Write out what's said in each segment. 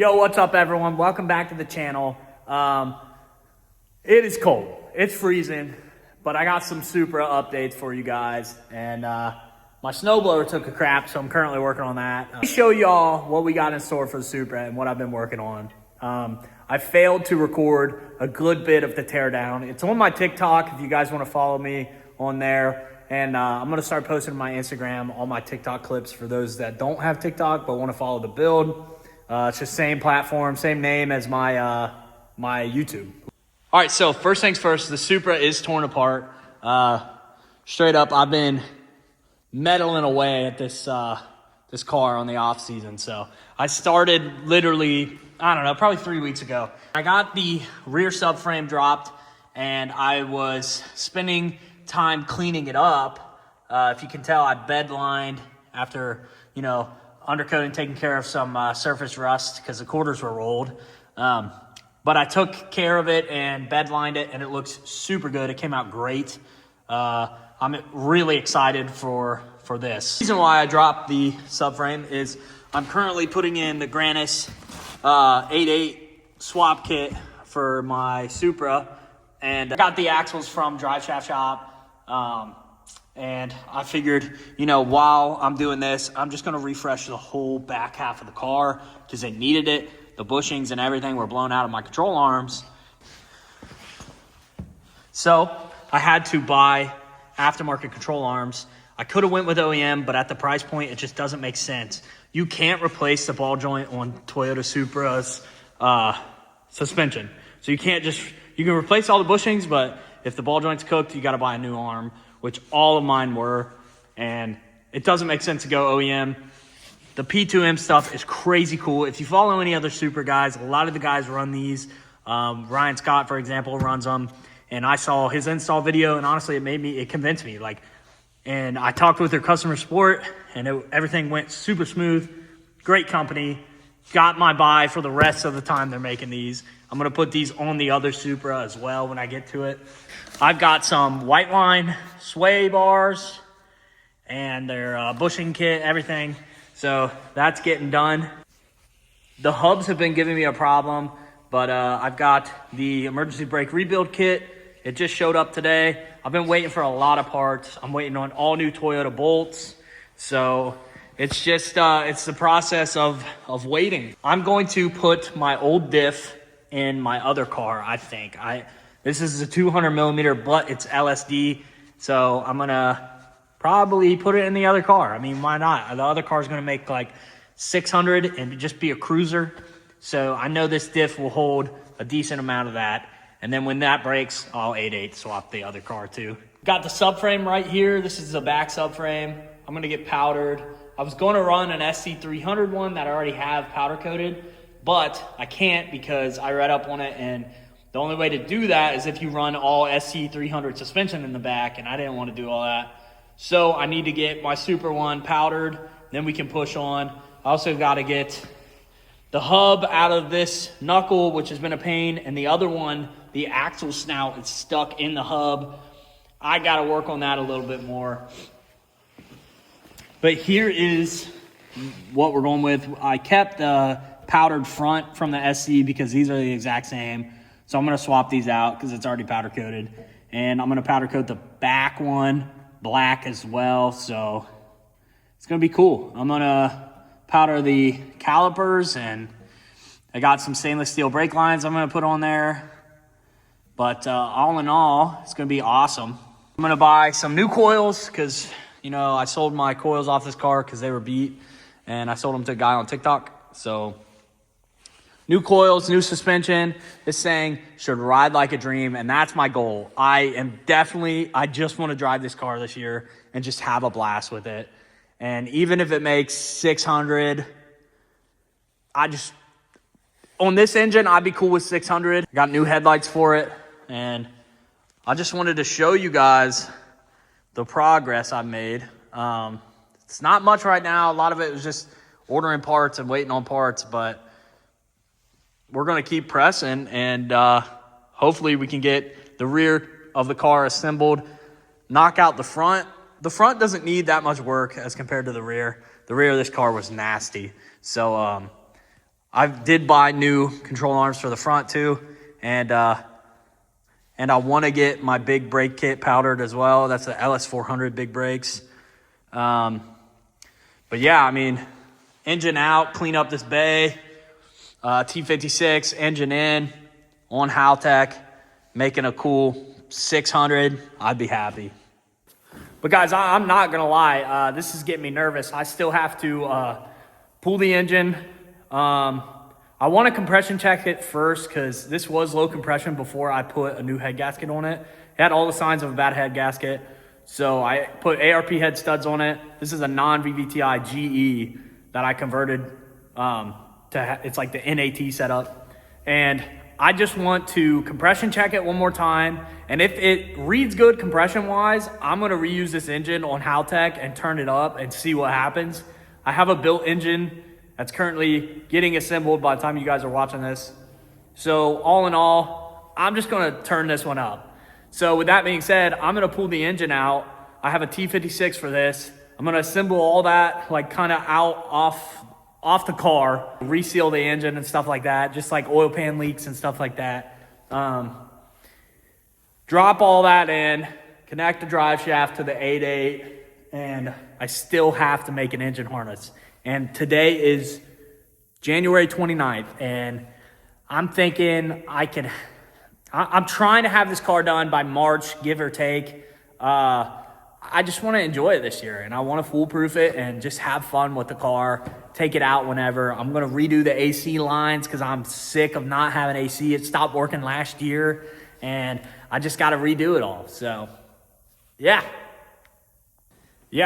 Yo, what's up everyone? Welcome back to the channel. It is cold. It's freezing, but I got some Supra updates for you guys. And my snowblower took a crap, so I'm currently working on that. Let me show y'all what we got in store for the Supra and what I've been working on. I failed to record a good bit of the teardown. It's on my TikTok if you guys want to follow me on there. And I'm going to start posting on my Instagram all my TikTok clips for those that don't have TikTok but want to follow the build. It's the same platform, same name as my my YouTube. All right, so first things first, the Supra is torn apart. Straight up, I've been meddling away at this this car on the off season. So I started literally, I don't know, probably 3 weeks ago. I got the rear subframe dropped, and I was spending time cleaning it up. If you can tell, I bed lined after, you know, undercoating, taking care of some surface rust because the quarters were rolled. But I took care of it and bed lined it, and it looks super good. It came out great. I'm really excited for this. The reason why I dropped the subframe is I'm currently putting in the Granis 8.8 swap kit for my Supra, and I got the axles from Drive Shaft Shop. And I figured, you know, while I'm doing this, I'm just going to refresh the whole back half of the car because it needed it. The bushings and everything were blown out of my control arms. So I had to buy aftermarket control arms. I could have went with OEM, but at the price point, it just doesn't make sense. You can't replace the ball joint on Toyota Supra's suspension. So you can't just, you can replace all the bushings, but if the ball joint's cooked, you got to buy a new arm, which all of mine were, and it doesn't make sense to go OEM. The P2M stuff is crazy cool. If you follow any other Supra guys, a lot of the guys run these. Ryan Scott, for example, runs them, and I saw his install video, and honestly, it convinced me. And I talked with their customer support, and everything went super smooth. Great company. Got my buy for the rest of the time they're making these. I'm going to put these on the other Supra as well when I get to it. I've got some white line sway bars and their bushing kit, everything. So that's getting done. The hubs have been giving me a problem, but I've got the emergency brake rebuild kit. It just showed up today. I've been waiting for a lot of parts. I'm waiting on all new Toyota bolts. So it's just, it's the process of waiting. I'm going to put my old diff in my other car, I think. This is a 200 millimeter, but it's LSD. So I'm gonna probably put it in the other car. I mean, why not? The other car is gonna make like 600 and just be a cruiser. So I know this diff will hold a decent amount of that. And then when that breaks, I'll 8.8 swap the other car too. Got the subframe right here. This is the back subframe. I'm gonna get powdered. I was gonna run an SC300 one that I already have powder coated, but I can't because I read up on it, and the only way to do that is if you run all SC300 suspension in the back, and I didn't want to do all that. So I need to get my Super one powdered, then we can push on. I also got to get the hub out of this knuckle, which has been a pain, and the other one, the axle snout, is stuck in the hub. I got to work on that a little bit more. But here is what we're going with. I kept the powdered front from the SC because these are the exact same. So I'm going to swap these out because it's already powder coated. And I'm going to powder coat the back one black as well. So it's going to be cool. I'm going to powder the calipers, and I got some stainless steel brake lines I'm going to put on there. But all in all, it's going to be awesome. I'm going to buy some new coils because, you know, I sold my coils off this car because they were beat. And I sold them to a guy on TikTok. So new coils, new suspension. This thing should ride like a dream, and that's my goal. I just want to drive this car this year and just have a blast with it. And even if it makes 600, on this engine, I'd be cool with 600. Got new headlights for it, and I just wanted to show you guys the progress I've made. It's not much right now. A lot of it was just ordering parts and waiting on parts, but we're going to keep pressing, and hopefully we can get the rear of the car assembled, knock out the front. The front doesn't need that much work as compared to the rear. The rear of this car was nasty. So I did buy new control arms for the front too, and I want to get my big brake kit powdered as well. That's the LS400 big brakes. But yeah, I mean, engine out, clean up this bay, T56 engine in on Haltech, making a cool 600. I'd be happy. But guys, I'm not gonna lie, this is getting me nervous. I still have to pull the engine. I want to compression check it first because this was low compression before I put a new head gasket on it. It had all the signs of a bad head gasket. So I put ARP head studs on it. This is a non-VVTi GE that I converted it's like the NAT setup. And I just want to compression check it one more time. And if it reads good compression wise, I'm going to reuse this engine on Haltech and turn it up and see what happens. I have a built engine that's currently getting assembled by the time you guys are watching this. So all in all, I'm just going to turn this one up. So with that being said, I'm going to pull the engine out. I have a T56 for this. I'm going to assemble all that like kind of off the car, reseal the engine and stuff like that, just like oil pan leaks and stuff like that. Drop all that in, connect the drive shaft to the 8.8, and I still have to make an engine harness. And today is January 29th, and I'm thinking I'm trying to have this car done by March, give or take. I just want to enjoy it this year, and I want to foolproof it and just have fun with the car, take it out whenever. I'm going to redo the AC lines because I'm sick of not having AC. It stopped working last year, and I just got to redo it all. So, yeah,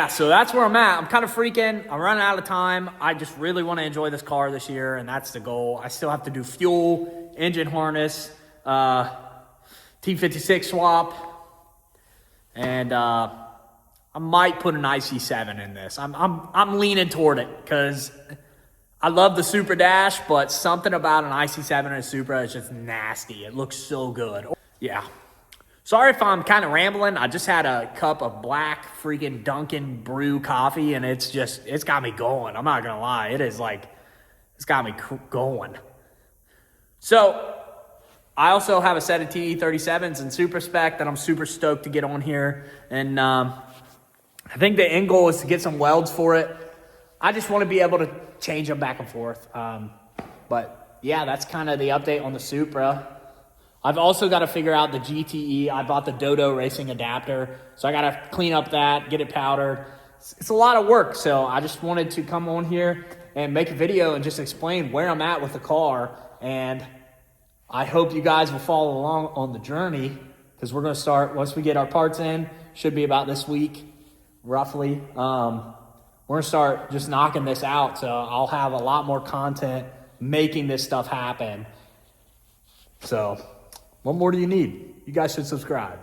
so that's where I'm at. I'm kind of freaking. I'm running out of time. I just really want to enjoy this car this year, and that's the goal. I still have to do fuel, engine harness, T56 swap, and I might put an IC7 in this. I'm leaning toward it because I love the Supra dash, but something about an IC7 and a Supra is just nasty. It looks so good. Yeah. Sorry if I'm kind of rambling. I just had a cup of black freaking Dunkin' brew coffee, and it's got me going. I'm not going to lie. It's got me going. So I also have a set of TE37s in Super Spec that I'm super stoked to get on here. And I think the end goal is to get some welds for it. I just want to be able to change them back and forth. But yeah, that's kind of the update on the Supra. I've also got to figure out the GTE. I bought the Dodo racing adapter, so I got to clean up that, get it powdered. It's a lot of work, so I just wanted to come on here and make a video and just explain where I'm at with the car. And I hope you guys will follow along on the journey because we're going to start, once we get our parts in, should be about this week, roughly. We're going to start just knocking this out, so I'll have a lot more content making this stuff happen. So what more do you need? You guys should subscribe.